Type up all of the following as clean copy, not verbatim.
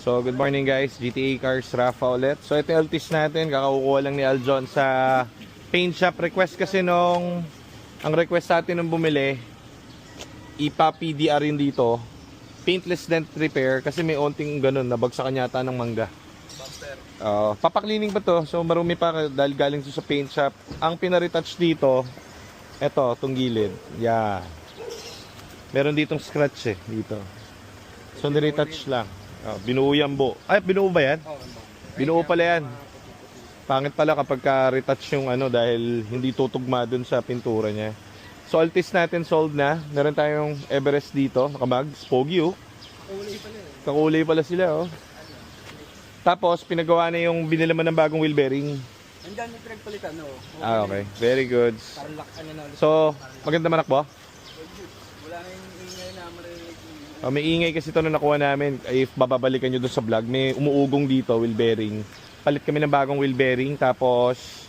So good morning guys, GTA Cars Rafa ulit. So ito yung Altis natin, kakakukuha lang ni Aljon sa paint shop. Request kasi ang request sa atin nung bumili, ipa-PDR yun dito, paintless dent repair, kasi may onting ganun, nabagsakan yata ng mangga. Papaklining pa to, so marumi pa dahil galing sa paint shop. Ang pinaretouch dito, eto, itong gilid, yeah. Meron ditong scratch dito. So niretouch lang. Binuo yan bo. Ay, binuo ba yan? Binuo pala yan. Pangit pala kapag ka-retouch yung dahil hindi tutugma dun sa pintura niya. So Altis natin sold na. Meron tayong Everest dito, nakamags, pogi kakulay pala sila Tapos pinagawa na yung binila mo ng bagong wheel bearing. Nandiyan yung pinagpalitan Okay. Very good. So, maganda manakbo? Wala na yung ingay na marinig. May ingay kasi ito na nakuha namin. If bababalikan nyo doon sa vlog, may umuugong dito, wheel bearing. Palit kami ng bagong wheel bearing. Tapos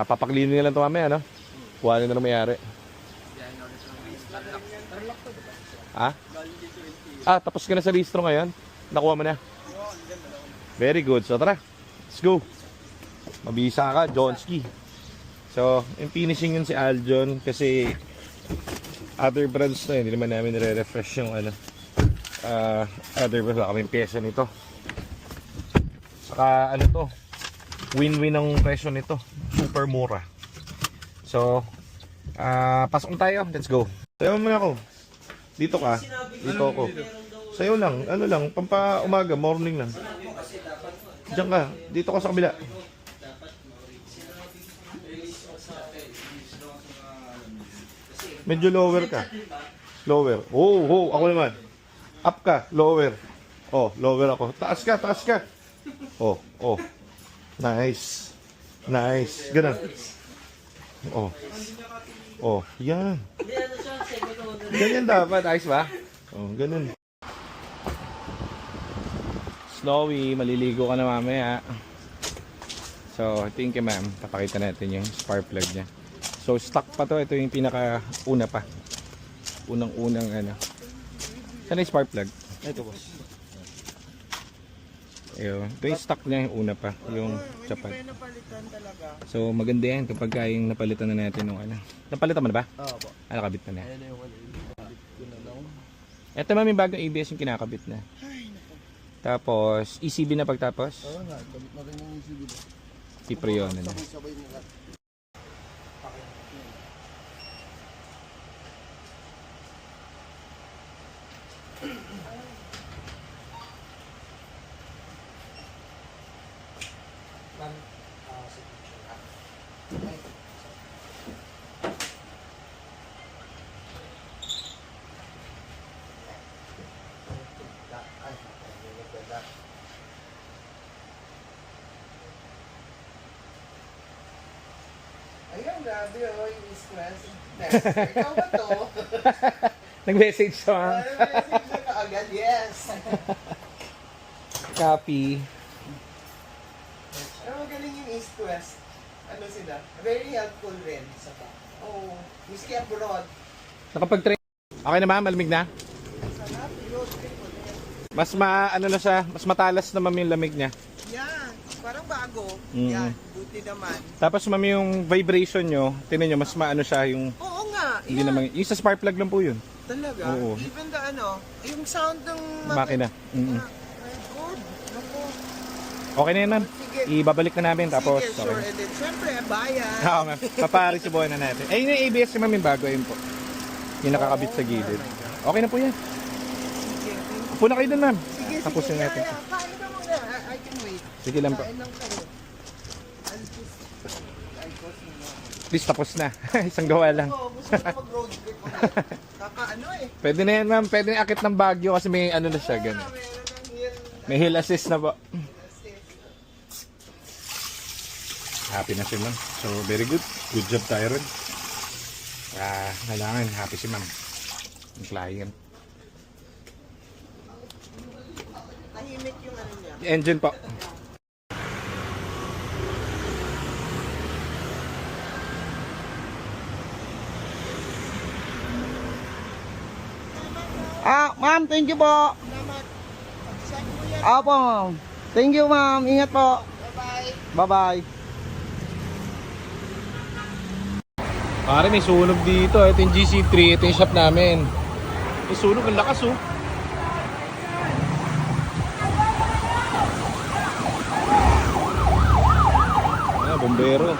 papaklino nila ito mamaya, kuha na mayari. Tapos ka na sa rehistro ngayon? Nakuha mo na? Very good. So tara, let's go. Mabisa ka, Jonski. So, yung finishing yun si Aljon kasi other brands na hindi naman namin nire-refresh yung other brands. Wala kaming pyesa nito. Saka to, win-win ang presyo nito. Super mura. So, pasok tayo. Let's go. Sayo mo na ako. Dito ka. Dito ako. Sayo lang. Pampa-umaga, morning lang. Diyan ka. Dito ka sa kabila. Medyo lower ka. Lower. Ako naman. Up ka. Lower. Lower ako. Taas ka. Nice. Ganun. Yan. Ganyan dapat. Ayos ba? Ganun. Snowy, maliligo ka na mamaya. So, thank you ma'am. Papakita natin yung spark plug niya. So, stock pa to. Ito yung pinaka-una pa. Unang-unang Saan yung spark plug? Ito boss. Ayun. Ito yung stock niya yung una pa. Yung chapat. So, maganda yan kapag yung napalitan na natin yung Napalitan mo na ba? Oo po. Nakabit na na. Ito ma'am yung bagong ABS yung kinakabit na. Tapos, ECB na pagtapos? Oo nga. Kabit na rin yung ECB. Pipreon na na. Ayun, grabe yung stress. Ikaw ba to? Nag-message siya. Nag-message siya kaagad, yes. Copy. Magaling yung East West. Sila? Very helpful rin. Miski abroad. Nakapag-train. Okay na ma'am, malamig na? Mas na siya, mas matalas naman yung lamig niya. Yan, parang bago. Yan, buti naman. Tapos ma'am yung vibration nyo, tinan nyo, mas maano siya yung... Oo nga. Hindi naman, yung sa spark plug lang po yun. Talaga? Oo. Even the yung sound ng... Makina. Good. Naku. Okay na yan ma'am. Ibabalik na namin tapos... Sige, sure. Okay. And then, syempre, bayan. Oo ma'am, paparisibuhan na natin. Ayun yung ABS ma'am yung bago, ayun po. Yung nakakabit sa gilid. Okay na po yan. Upo na kayo dun ma'am. Sige, tapusin natin. Kain ka muna. I can wait. Sige lang po. Kain lang kayo. Please, tapos na. Isang gawa lang. Gusto ko mag-road trip. Pwede na yan ma'am. Pwede na akit ng Baguio kasi may na siya. Ganun. May hill assist na po. Happy na si ma'am. So, very good. Good job tayo rin. Kailangan happy si ma'am. Ang client. Tahimik yung niya. Engine po. Ma'am, thank you po. Salamat. Opo, ma'am. Thank you, ma'am. Ingat po. Bye-bye. Pare, may sunog dito. Ito yung GC3. Ito yung shop namin. May sunog. Ang lakas, oh. Ah, bombero.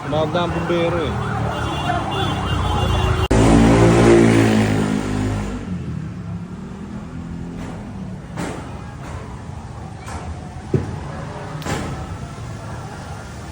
Tumawag na ang bombero, eh.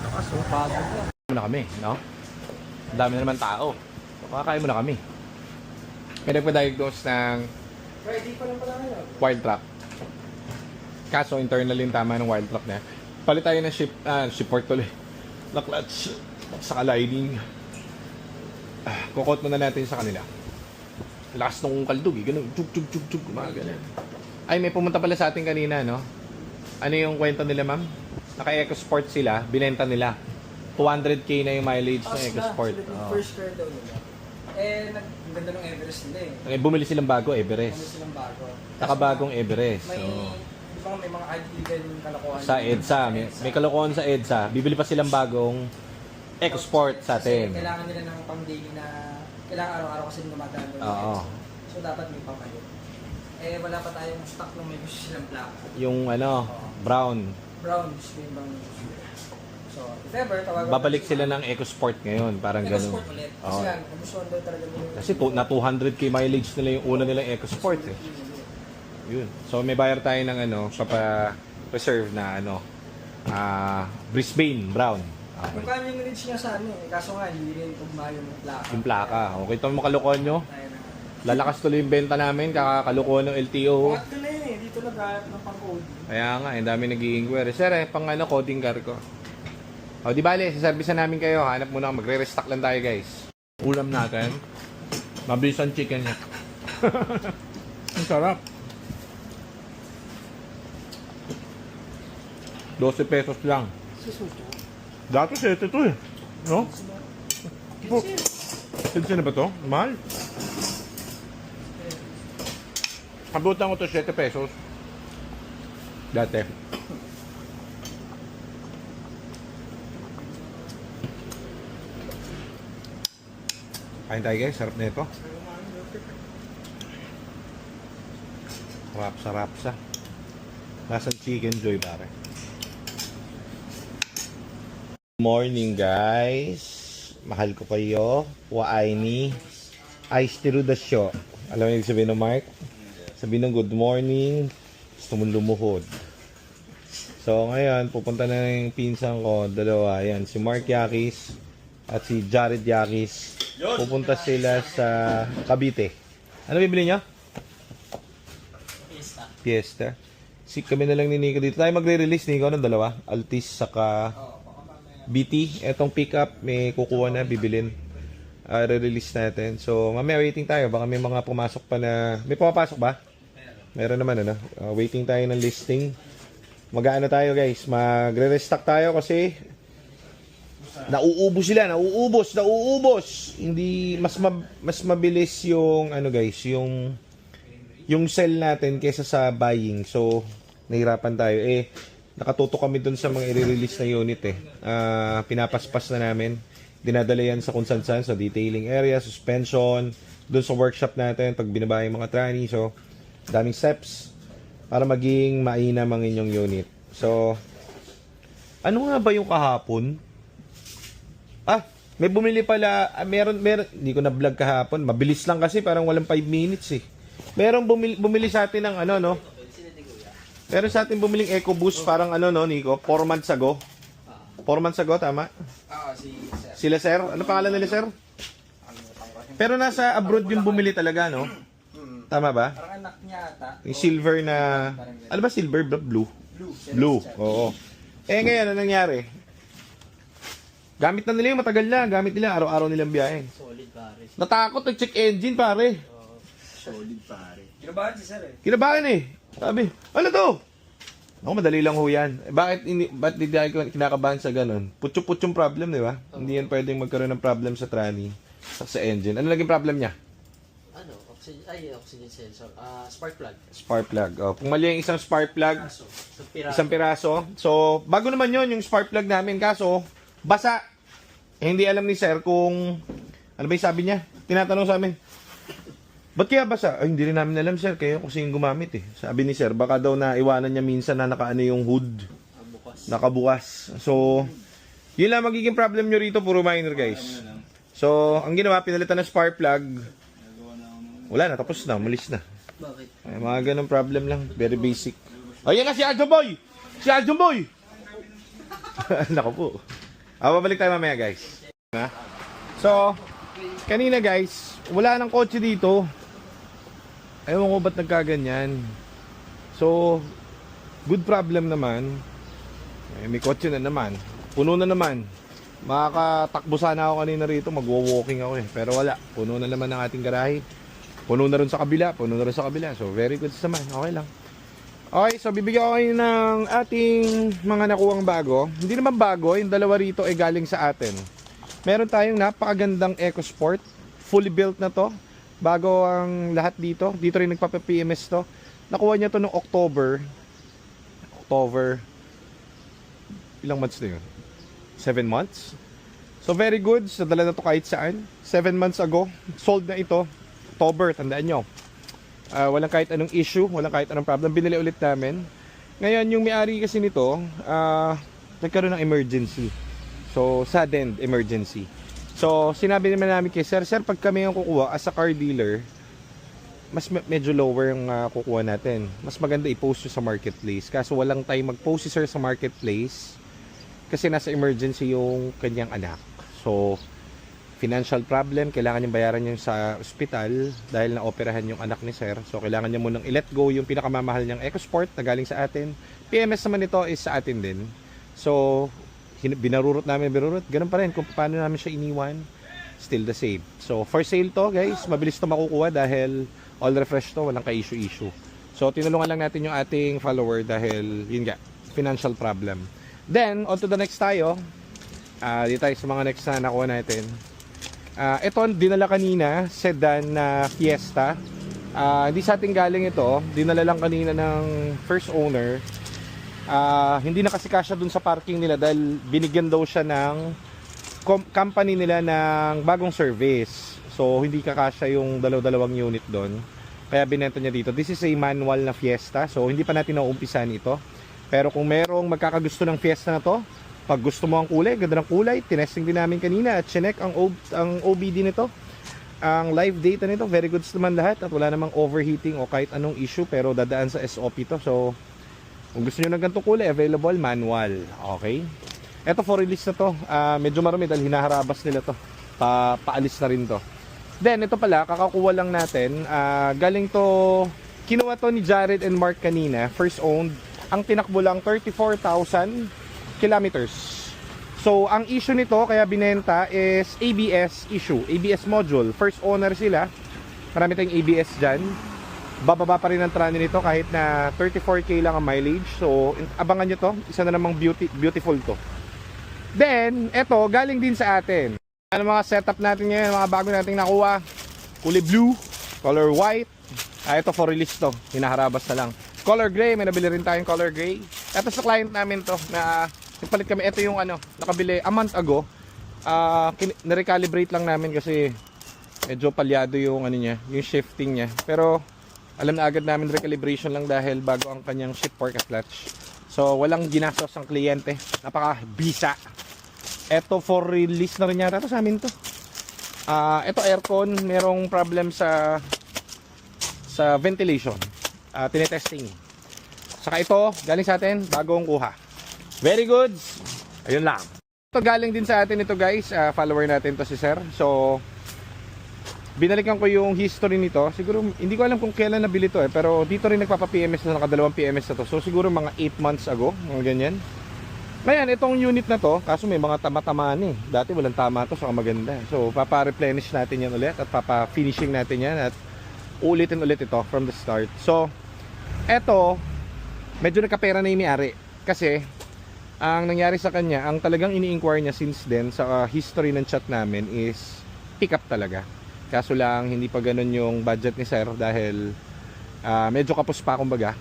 Lakas, oh. Na kami, no? Ang dami na naman tao. So, makakain muna kami. May nagpa-diagnose ng Ready pa lang pala ngayon. wild truck. Kaso internal yung tama ng wild truck na. Palit tayo ng ship port tuloy. Na clutch. Saka lining. Kukot muna natin sa kanila. Lakas nung kaldug, eh. Ganun. Chug, chug, chug, chug. Mga ganun. Ay, may pumunta pala sa atin kanina, no? Ano yung kwento nila, ma'am? Naka-EcoSport sila. Binenta nila. 200k na yung mileage ng EcoSport. Oo. First car daw nila. Eh, ang ganda ng Everest nila eh. Bumili silang bago, Everest. Kami silang bago. Nakabagong Everest. May, So, di ba may mga illegal kalokohan. sa EDSA, may kalokohan sa EDSA. Bibili pa silang bagong EcoSport sa Kasi atin. kailangan nila ng pang-daily na, kailangan araw-araw kasi gumagaan doon. Oo. So, dapat may pamalit. Eh, wala pa tayong stock nung may gusto silang black. Yung ano, brown. Brown, gusto yung brown. So, if ever, tawagan Babalik sila ng EcoSport ngayon, parang ganun. EcoSport ulit. Kasi Oo. yan, nagustuhan daw talaga nila. Kasi na 200k mileage nila yung una nilang EcoSport eh. Yun. So may bayar tayo ng ano, papa-reserve na ano, Brisbane Brown. Yung Okay. kanya yung niche niya sa ano eh. Kaso nga, hindi rin ugma yung plaka. Yung plaka. Okay, ito mo kalukuhan nyo. Tayo na. Lalakas tuloy yung benta namin, kakakalukuhan ng LTO. Bakit ko na yun eh. Dito nag-aayap ng pang-code. Kaya nga, ang dami nag-i-inquire. Sir, pang ano, coding car ko. O, di bale, saservisan namin kayo. Hanap muna, magre-restock lang tayo, guys. Ulam natin. Mabilis ang chicken niya. Ang sarap. 12 pesos lang. Dati 7 to eh. No? Po. 15 na ba to? Mahal. Abutan ko to 7 pesos. Dati. Kain tayo guys, sarap na ito. Sarap. Lasang chicken joy pare. Morning guys. Mahal ko kayo. Waaini. Ice tea the show. Alam mo yung sabihin ng Mark? Sabihin ng good morning. Gusto mong lumuhod. So ngayon, pupunta na yung pinsan ko. Dalawa. Yan, si Mark Yakis at si Jared Yakis. Pupunta sila sa Cavite. Ano bibili nyo? Fiesta. Kami na lang ni Nico dito. Tayo magre-release, Nico, ng dalawa. Altis saka BT. Etong pickup, may kukuha na, bibilin. Re-release natin. So, mamaya waiting tayo. Baka may mga pumasok pa na... May pumapasok ba? Meron naman, ano? Waiting tayo ng listing. Mag-ano tayo, guys? Magre-restock tayo kasi... Nauubos sila, nauubos. Hindi mas mabilis yung ano guys, yung sell natin kaysa sa buying. So, nahirapan tayo nakatuto kami dun sa mga i-release na unit pinapaspas na namin. Dinadala yan sa kung saan sa detailing area, suspension, dun sa workshop natin pag binabahay yung mga tranny. So, daming steps para maging mainam ang inyong unit. So, ano nga ba yung kahapon? May bumili pala, meron, hindi ko na-vlog kahapon. Mabilis lang kasi, parang walang 5 minutes eh. Meron bumili sa atin ng ano, no? Meron sa atin bumiling EcoBoost, parang ano, no, Nico? 4 months ago. 4 months ago, tama? Sila, sir? Ano pangalan nila, sir? Pero nasa abroad yung bumili talaga, no? Tama ba? Parang anak niya ata. Yung silver na... Ano ba silver? Blue? Blue, oo. Ngayon, ano nangyari? Gamit na nila yung matagal na. Gamit nila, araw-araw nilang biyahe. Solid pare. Natakot, nag-check engine, pare. Solid pare. Kinabahan si sir eh. Kinabahan eh. Sabi, ano to? Ako, madali lang ho yan. Ba't di tayo kinakabahan sa ganun? Putyo-putyong problem, di ba? Hindi yan pwedeng magkaroon ng problem sa tranny, sa engine. Ano naging problem niya? Ano? Oxygen sensor. Spark plug. Spark plug. Oh, kung mali yung isang spark plug, Kaso, piraso. isang piraso. So, bago naman yon yung spark plug namin. Kaso, basa. Eh, hindi alam ni sir kung, ano ba yung sabi niya? Tinatanong sa amin, ba't kaya basa? Ay, hindi rin namin alam sir, kayo kung sino gumamit eh. Sabi ni sir, baka daw na iwanan niya minsan na nakaano yung hood. Bukas. Nakabukas. So, yun lang magiging problem nyo rito, puro minor guys. So, ang ginawa, pinalitan ng spark plug. Wala na, tapos na, umalis na. Bakit? Ay, mga ganun problem lang, very basic. Ayan nga si Aljon Boy! Si Aljon Boy! Nako po. Babalik tayo mamaya guys. So, kanina guys, wala nang kotse dito. Ewan ko ba't nagkaganyan. So, good problem naman. May kotse na naman. Puno na naman. Makakatakbo sana ako kanina rito. Magwo-walking ako eh. Pero wala. Puno na naman ang ating garahe. Puno na rin sa kabila. Puno na rin sa kabila. So, very good naman. Okay lang. Okay, so bibigyan ko kayo ng ating mga nakuhang bago. Hindi naman bago. Yung dalawa rito ay galing sa atin. Meron tayong napakagandang EcoSport. Fully built na to. Bago ang lahat dito. Dito rin nagpapa-PMS to. Nakuha niya to noong October. Ilang months na yun? 7 months. So very good. So dala na to kahit saan. 7 months ago. Sold na ito. October. Tandaan nyo. Walang kahit anong issue. Walang kahit anong problem. Binili ulit namin. Ngayon yung may-ari kasi nito, nagkaroon ng emergency. So sudden emergency. So sinabi naman namin kay Sir, pag kami yung kukuha as a car dealer, mas medyo lower yung kukuha natin. Mas maganda i-post sa marketplace. Kaso walang time mag-post si Sir sa marketplace kasi nasa emergency yung kanyang anak. So financial problem, kailangan niyang bayaran yung sa ospital dahil na-operahan yung anak ni Sir. So kailangan niya munang i-let go yung pinakamamahal niyang EcoSport na galing sa atin. PMS naman ito is sa atin din. So binarurot namin, ganun pa rin kung paano namin siya iniwan, still the same. So for sale to guys, mabilis to makukuha dahil all refresh to, walang ka-issue. So tinulungan lang natin yung ating follower dahil yun nga, financial problem. Then on to the next tayo. Dito tayo sa mga next na nakuha natin. Ito dinala kanina, sedan na Fiesta. Hindi sa ating galing ito, dinala lang kanina ng first owner. Hindi na kasi kasya dun sa parking nila dahil binigyan daw siya ng company nila ng bagong service. So hindi kakasya yung dalawang unit doon. Kaya binenta niya dito. This is a manual na Fiesta. So hindi pa natin nauumpisan ito. Pero kung merong magkakagusto ng Fiesta na to, pag gusto mo ang kulay, ganda ng kulay, tinesting din namin kanina at chinek ang OBD nito. Ang live data nito, very good naman lahat at wala namang overheating o kahit anong issue, pero dadaan sa SOP to. So kung gusto nyo ng ganitong kulay, available manual. Okay. Ito for release na to. Medyo marami dahil hinaharabas nila to. Paalis na rin to. Then ito pala, kakakuha lang natin. Galing to, kinuha to ni Jared and Mark kanina. First owned. Ang tinakbo lang 34,000 kilometers. So ang issue nito kaya binenta is ABS issue. ABS module. First owner sila. Marami tayong ABS dyan. Bababa pa rin ang trano nito kahit na 34k lang ang mileage. So abangan nyo to. Isa na namang beautiful to. Then eto galing din sa atin. Ano mga setup natin ngayon, mga bago nating nakuha. Kulay blue, color white. Ito for release to. Hinaharabas na lang. Color gray, may nabili rin tayong color gray. Ito sa client namin to na nagpalit kami. Ito yung nakabili a month ago. Na-recalibrate lang namin kasi medyo palyado yung niya, yung shifting niya. Pero alam na agad namin recalibration lang dahil bago ang kanyang shift fork at clutch. So walang ginastos ang kliyente. Napaka-bisa. Ito for release na rin yata ito sa amin to. Ito aircon, merong problem sa ventilation. Tinetesting. Saka ito, galing sa atin, bagong kuha. Very good. Ayun lang. Ito galing din sa atin ito guys. Follower natin to si Sir. So binalikan ko yung history nito. Siguro hindi ko alam kung kailan nabili to pero dito rin nagpapa-PMS na, nakadalawang PMS na to. So siguro mga 8 months ago, mga ganyan. Ngayon, itong unit na to, kaso may mga tama-tamaan eh. Dati walang tama to, saka maganda. So papa-replenish natin yan ulit at papa-finishing natin yan at ulitin ulit ito from the start. So eto, medyo nagkapera na yung may-ari. Kasi ang nangyari sa kanya, ang talagang ini-inquire niya since then sa history ng chat namin is pick up talaga. Kaso lang, hindi pa ganun yung budget ni sir dahil medyo kapos pa kumbaga.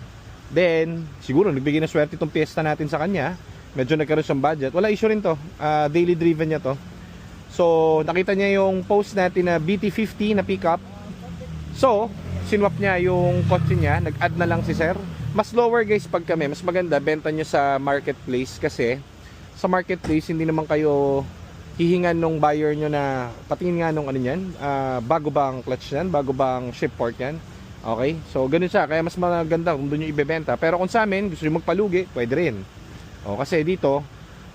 Then, siguro nagbigay ng swerte itong piyesta natin sa kanya. Medyo nagkaroon siyang budget. Wala issue rin to. Daily driven niya to. So, nakita niya yung post natin na BT50 na pickup. So, sinwap niya yung kotse niya. Nag-add na lang si sir. Mas lower guys pag kami. Mas maganda, benta nyo sa marketplace. Kasi, sa marketplace, hindi naman kayo hihingan nung buyer nyo na patingin nga nung ano yan. Bago bang clutch yan? Bago bang shift port yan? Okay? So, ganun siya. Kaya mas maganda kung doon nyo ibebenta. Pero kung sa amin, gusto nyo magpalugi, pwede rin. O, kasi dito,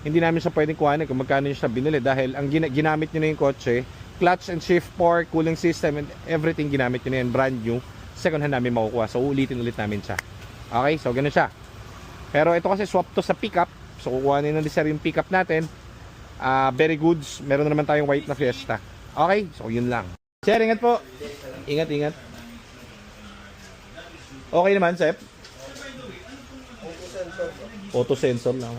hindi namin siya pwedeng kuhanin kung magkano nyo siya binili. Dahil ang ginamit nyo na yung kotse, clutch and shift port, cooling system, and everything ginamit nyo na yan, brand new. Second hand namin makukuha. So, ulitin ulit namin siya. Okay? So, ganun siya. Pero ito kasi swap to sa pickup. So, kukuhanin na din sir yung pickup natin. Very goods. Meron na naman tayong white na Fiesta. Okay? So, yun lang. Sir, ingat po. Ingat, ingat. Okay naman, Sep? Auto sensor lang.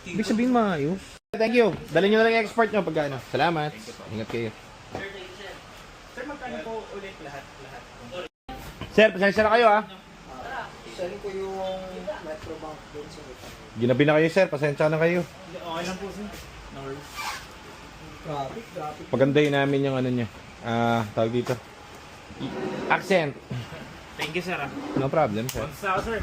Ibig sabihin maayos. Thank you. Dalhin nyo na lang yung export nyo pagka ano. Salamat. Ingat kayo. Sir, magkano po ulit lahat? Sir, pasensya na kayo ha. Send ko yung Metrobank dun sa ito. Ginabi na kayo sir, pasensya na kayo. Okay lang po, sir. No worries. Grabe, grabe. Pagandahin namin yung ano niya. Tawag dito. Accent. Thank you, sir. No problem, sir. Sa ako, sir.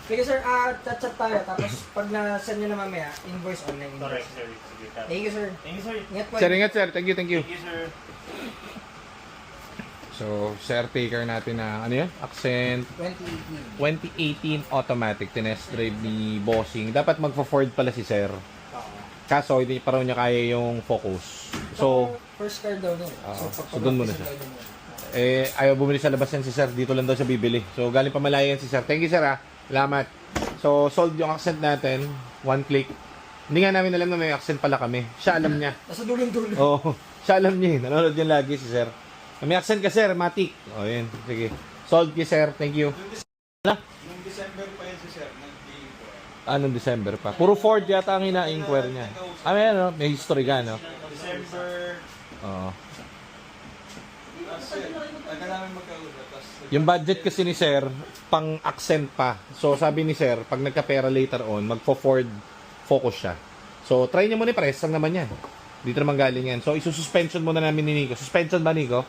Sige sir, chat-chat tayo. Tapos pag na-send nyo na mamaya, invoice online. Correct, sir. Sige, sir. Thank you sir. Thank you, sir. Ingat po. Sir, ingat sir. Thank you, thank you. Thank you, sir. So, sir, taker natin na, ano yun? Accent 2018. 2018 automatic. Tinest drive ni Bossing. Dapat magpa-Ford pala si sir. Kaso, hindi pa raw niya kaya yung Focus. So, first car daw nun. so doon muna siya. Ayaw bumili sa labas yan si sir. Dito lang daw siya bibili. So, galing pa malayo yan si sir. Thank you, sir, ha. Salamat. So, solved yung accent natin. One click. Hindi nga namin alam na may accent pala kami. Siya alam niya. Nasa dulong-dulo. Oo. Siya alam niya. Nanonood yan lagi si sir. May accent ka, sir. Matik. O, yun. Sige. Solved ki, sir. Thank you. Nung December pa yan si Sir, nag-inquire. Anong December pa? Puro Ford yata ang ina-inquire niya. May ano? May history ka, no? December, Oo. last year, taga namin magkausap. Tapos, Yung budget kasi ni sir, pang accent pa. So, sabi ni sir, pag nagka-pera later on, magpo-Ford Focus siya. So, try niyo muna press lang naman yan. Dito naman galing yan. So, isususpension muna namin ni Nico. Suspension ba, Nico?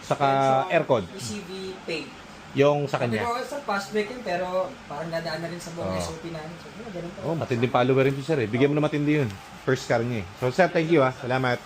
Saka aircon. ECV pay. Yung sa Sabi kanya. ko sa fast break yun, pero parang nadaan na rin sa buong Oo. SOP namin. So, ganun pa. Oh, matinding follower rin si sir eh. Bigyan mo na matindi yun. First car niya eh. So, sir, thank you ha. Salamat.